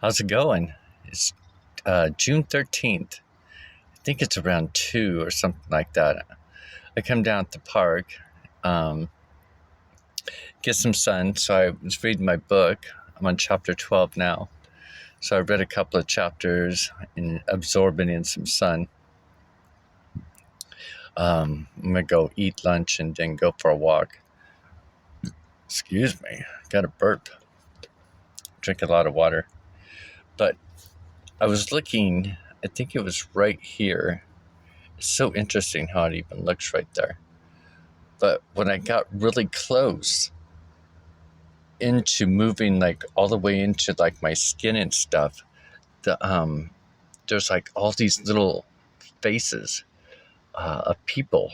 How's it going? It's June 13th. I think it's around 2 or something like that. I come down at the park, um, get some sun. So I was reading my book. I'm on chapter 12 now. So I read a couple of chapters and absorbing in some sun. I'm going to go eat lunch and then go for a walk. Excuse me, got a burp. Drink a lot of water. But I was looking, I think it was right here. It's so interesting how it even looks right there. But when I got really close into moving like all the way into like my skin and stuff, there's like all these little faces of people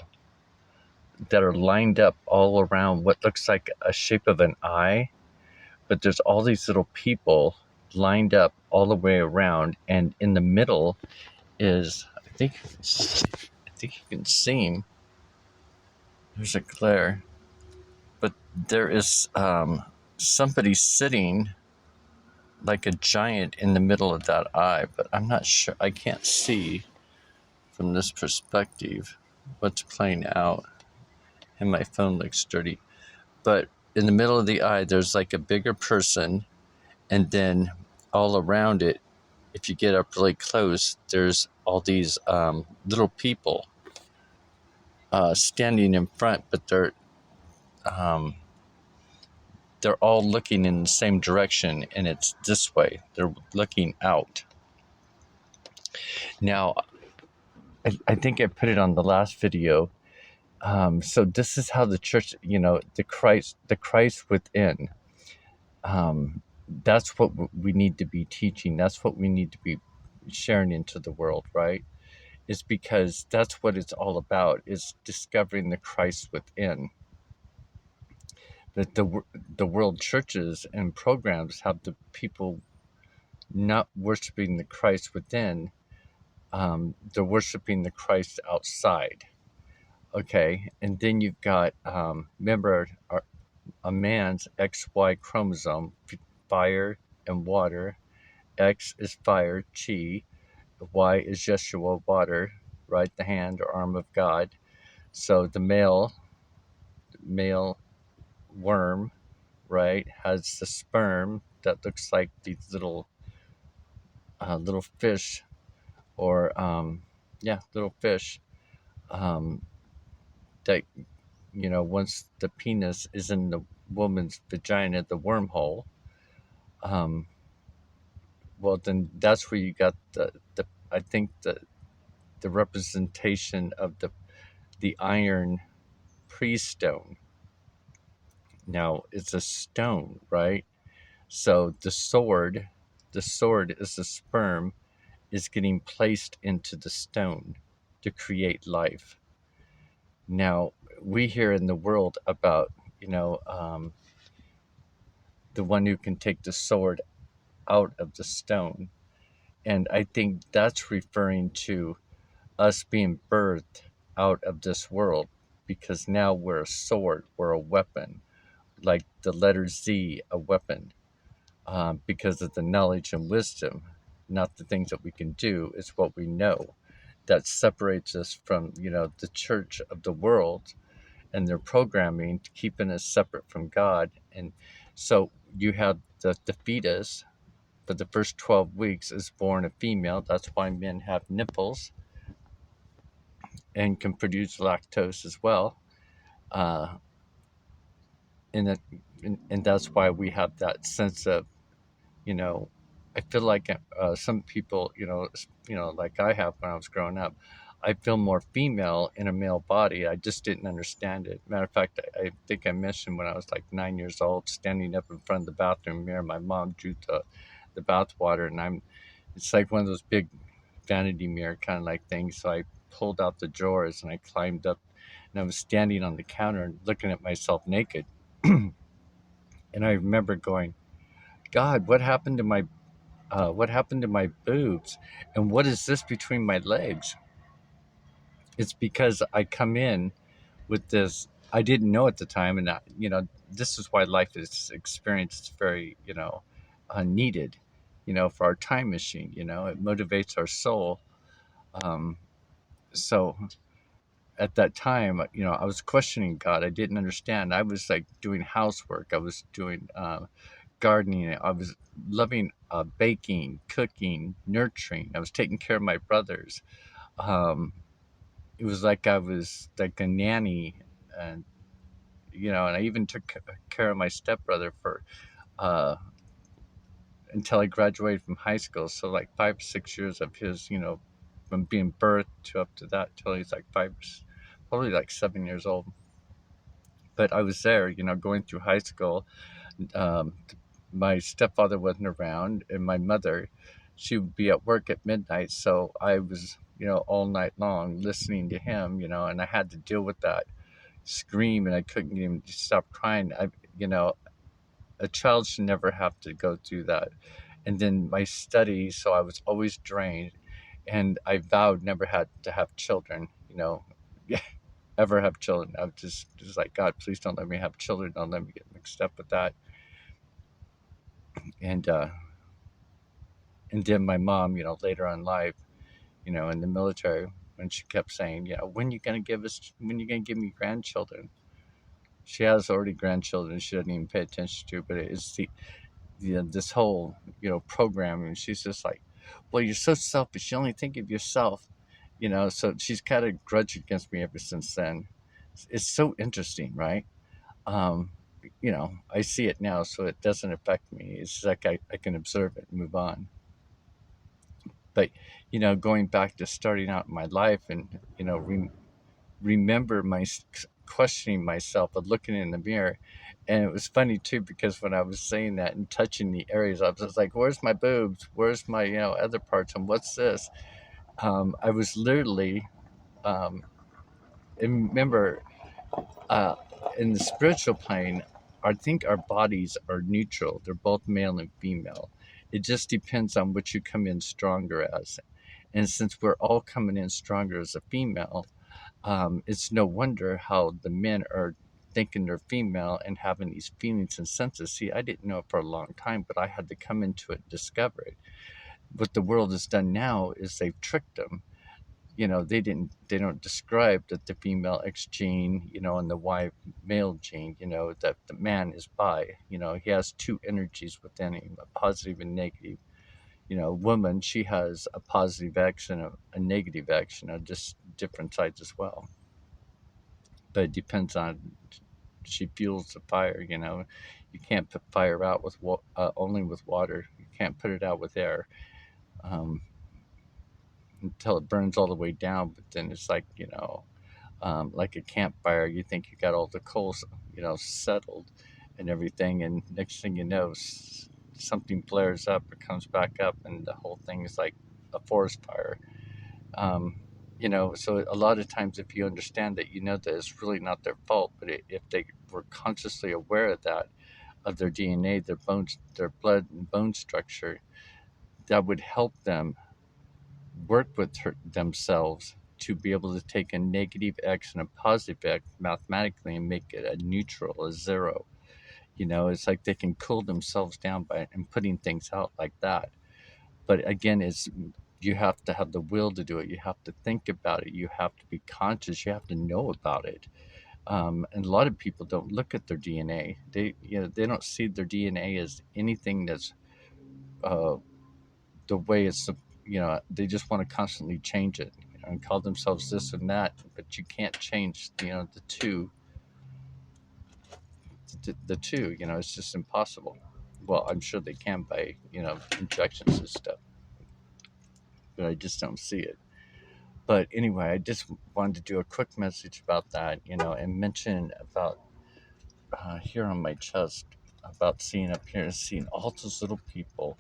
that are lined up all around what looks like a shape of an eye, but there's all these little people lined up all the way around, and in the middle is I think you can see him. There's a glare, but there is somebody sitting like a giant in the middle of that eye, but I'm not sure. I can't see from this perspective what's playing out, and my phone looks dirty. But in the middle of the eye, there's like a bigger person, and then all around it, if you get up really close, there's all these little people standing in front, but um, they're all looking in the same direction, and it's this way. They're looking out. Now, I think I put it on the last video. So this is how the church, the Christ within. That's what we need to be teaching. That's what we need to be sharing into the world, right? Is because that's what it's all about, is discovering the Christ within. That the world churches and programs have the people not worshiping the Christ within. They're worshiping the Christ outside. Okay, and then you've got remember a man's XY chromosome, fire and water. X is fire, chi. Y is Yeshua, water, right? The hand or arm of God. So the male worm, right, has the sperm that looks like these little fish, or little fish. Um, that once the penis is in the woman's vagina, the wormhole. Um, well, then that's where you got the I think the representation of the iron pre-stone. Now it's a stone, right? So the sword is the sperm is getting placed into the stone to create life. Now we hear in the world about the one who can take the sword out of the stone, and I think that's referring to us being birthed out of this world, because now we're a sword, we're a weapon, like the letter Z, a weapon, because of the knowledge and wisdom, not the things that we can do, it's what we know that separates us from, the church of the world and their programming, keeping us separate from God. And so you have the fetus for the first 12 weeks is born a female. That's why men have nipples and can produce lactose as well. Uh, and, it, and that's why we have that sense of, you know, I feel like some people, like I have when I was growing up, I feel more female in a male body. I just didn't understand it. Matter of fact, I think I mentioned when I was like 9 years old, standing up in front of the bathroom mirror, my mom drew the bath water, and it's like one of those big vanity mirror kind of like things. So I pulled out the drawers and I climbed up, and I was standing on the counter and looking at myself naked. And I remember going, God, what happened to my boobs, and what is this between my legs? It's because I come in with this. I didn't know at the time, and this is why life is experience is very needed. for our time machine. It motivates our soul. Um, so at that time, I was questioning God. I didn't understand. I was like doing housework. I was doing gardening. I was loving baking, cooking, nurturing. I was taking care of my brothers. Um, it was like I was like a nanny, and and I even took care of my stepbrother for uh, until I graduated from high school. So like 5 6 years of his, from being birthed to up to that till he's like probably like 7 years old. But I was there, going through high school. Um, my stepfather wasn't around, and my mother, she would be at work at midnight. So I was, all night long listening to him, and I had to deal with that scream, and I couldn't even stop crying. You know, a child should never have to go through that. And then my studies, so I was always drained, and I vowed never had to have children. Ever have children. I was just like, God, please don't let me have children. Don't let me get mixed up with that. And and then my mom, later on in life, in the military, when she kept saying, when you gonna give me grandchildren? She has already grandchildren. She doesn't even pay attention to, but it's this whole programming. She's just like, well, you're so selfish. You only think of yourself. So she's kind of grudged against me ever since then. It's so interesting, right? um, I see it now, so it doesn't affect me. It's like I can observe it and move on. But going back to starting out in my life, and remember questioning myself and looking in the mirror. And it was funny too, because when I was saying that and touching the areas, I was just like, where's my boobs, where's my other parts, and what's this? I was literally and remember, uh, in the spiritual plane, I think our bodies are neutral. They're both male and female. It just depends on which you come in stronger as. And since we're all coming in stronger as a female, it's no wonder how the men are thinking they're female and having these feelings and senses. See, I didn't know it for a long time, but I had to come into it and discover it. What the world has done now is they've tricked them. They don't describe that the female X gene, and the Y male gene, that the man is bi. He has two energies within him, a positive and negative. Woman, she has a positive X and a negative X, just different sides as well. But it depends on, she fuels the fire. You can't put fire out with only with water. You can't put it out with air. um, until it burns all the way down. But then it's like, like a campfire. You think you got all the coals, settled and everything, and next thing you know, something flares up, it comes back up, and the whole thing is like a forest fire. um, so a lot of times, if you understand that, that it's really not their fault, but if they were consciously aware of that, of their DNA, their bones, their blood and bone structure, that would help them work with themselves to be able to take a negative X and a positive X mathematically and make it a neutral, a zero. It's like they can cool themselves down by and putting things out like that. But again, you have to have the will to do it. You have to think about it. You have to be conscious. You have to know about it. And a lot of people don't look at their DNA. They don't see their DNA as anything that's uh, the way it's. They just want to constantly change it, and call themselves this and that. But you can't change, the two. The two. It's just impossible. Well, I'm sure they can by injections and stuff, but I just don't see it. But anyway, I just wanted to do a quick message about that, and mention about here on my chest, about seeing up here, seeing all those little people.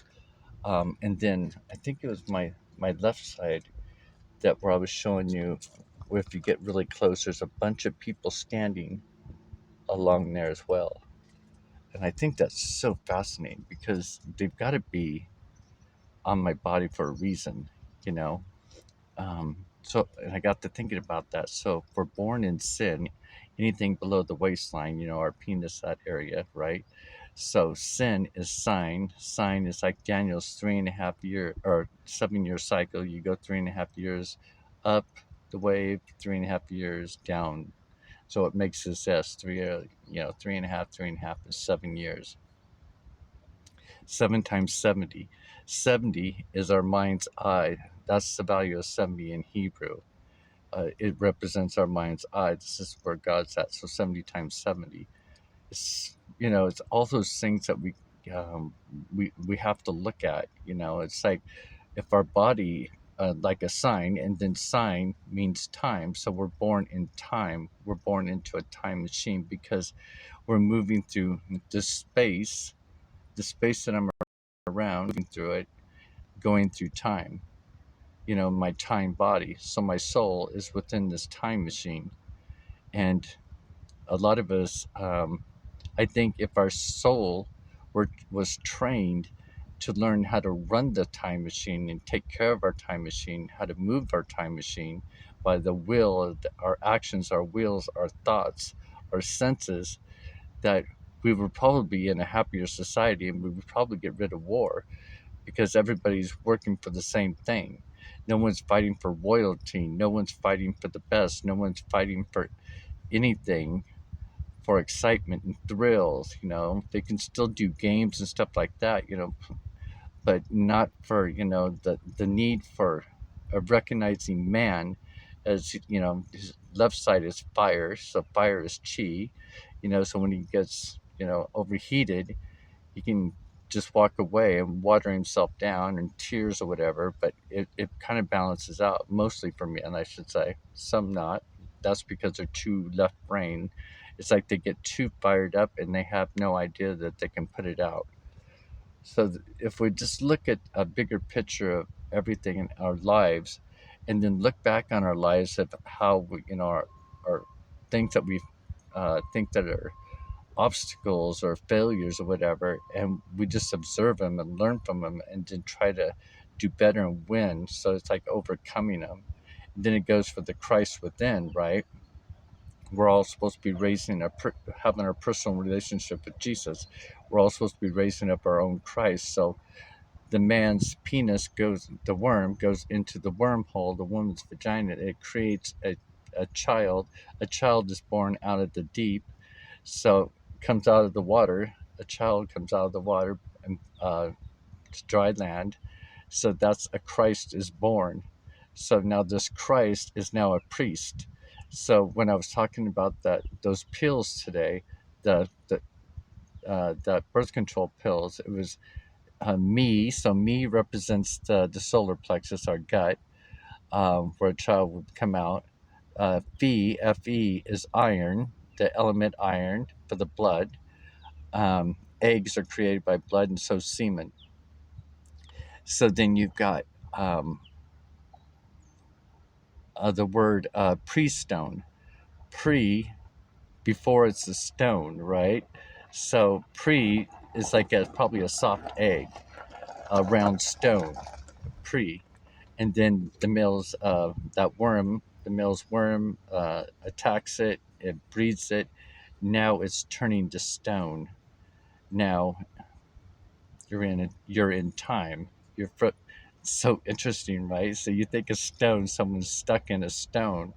And then I think it was my left side, that where I was showing you, where if you get really close, there's a bunch of people standing along there as well. And I think that's so fascinating, because they've got to be on my body for a reason, you know. So, and I got to thinking about that. So, if we're born in sin, anything below the waistline, our penis, that area, right? So sin is sign. Sign is like Daniel's 3.5 year or 7 year cycle. You go 3.5 years up the wave, 3.5 years down. So it makes this S 3.5, 3.5 is 7 years. 7 times 70. 70 is our mind's eye. That's the value of 70 in Hebrew. It represents our mind's eye. This is where God's at. So 70 times 70. It's all those things that we have to look at. It's like if our body, like a sign, and then sign means time. So we're born in time. We're born into a time machine because we're moving through the space that I'm around, moving through it, going through time. My time body. So my soul is within this time machine, and a lot of us. I think if our soul was trained to learn how to run the time machine and take care of our time machine, how to move our time machine by the will, our actions, our wills, our thoughts, our senses, that we would probably be in a happier society and we would probably get rid of war because everybody's working for the same thing. No one's fighting for royalty. No one's fighting for the best. No one's fighting for anything, for excitement and thrills. They can still do games and stuff like that, but not for, the need for recognizing man as, his left side is fire. So fire is chi, so when he gets, overheated, he can just walk away and water himself down and tears or whatever, but it kind of balances out, mostly for men, I should say. Some not. That's because they're too left brain. It's like they get too fired up and they have no idea that they can put it out. So if we just look at a bigger picture of everything in our lives and then look back on our lives of how we, our things that we think that are obstacles or failures or whatever, and we just observe them and learn from them and then try to do better and win. So it's like overcoming them. And then it goes for the Christ within, right? We're all supposed to be having our personal relationship with Jesus. We're all supposed to be raising up our own Christ. So the man's penis the worm goes into the wormhole, the woman's vagina. It creates a child. A child is born out of the deep, so comes out of the water. A child comes out of the water and to dry land. So that's a Christ is born. So now this Christ is now a priest. So when I was talking about those pills today, the birth control pills, it was me. So me represents the solar plexus, our gut, where a child would come out. Fe is iron, the element iron for the blood. Eggs are created by blood, and so semen. So then you've got um, the word pre-stone. Pre, before it's a stone, right? So pre is like probably a soft egg, a round stone, pre. And then the male's worm attacks it, it breeds it. Now it's turning to stone. Now you're in time. You're fr- so interesting, right? So you think a stone, someone's stuck in a stone,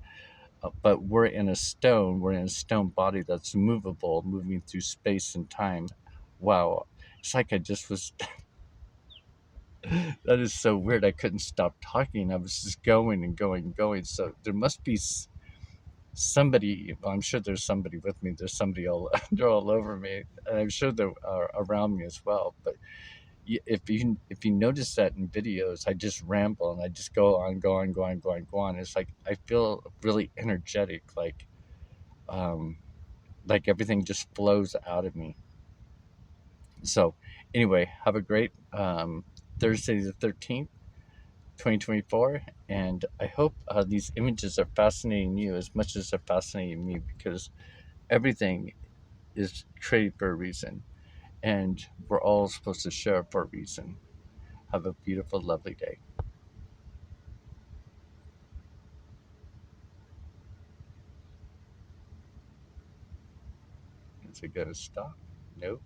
but we're in a stone. We're in a stone body that's movable, moving through space and time. Wow, it's like I just was. That is so weird. I couldn't stop talking. I was just going and going and going. So there must be somebody. Well, I'm sure there's somebody with me. There's somebody all they're all over me, and I'm sure they're around me as well. But if you notice that in videos, I just ramble and I just go on, go on, go on, go on, go on. It's like I feel really energetic, um, like everything just flows out of me. So, anyway, have a great Thursday the 13th, 2024, and I hope these images are fascinating you as much as they're fascinating me because everything is created for a reason, and we're all supposed to share for a reason. Have a beautiful, lovely day. Is it going to stop? Nope.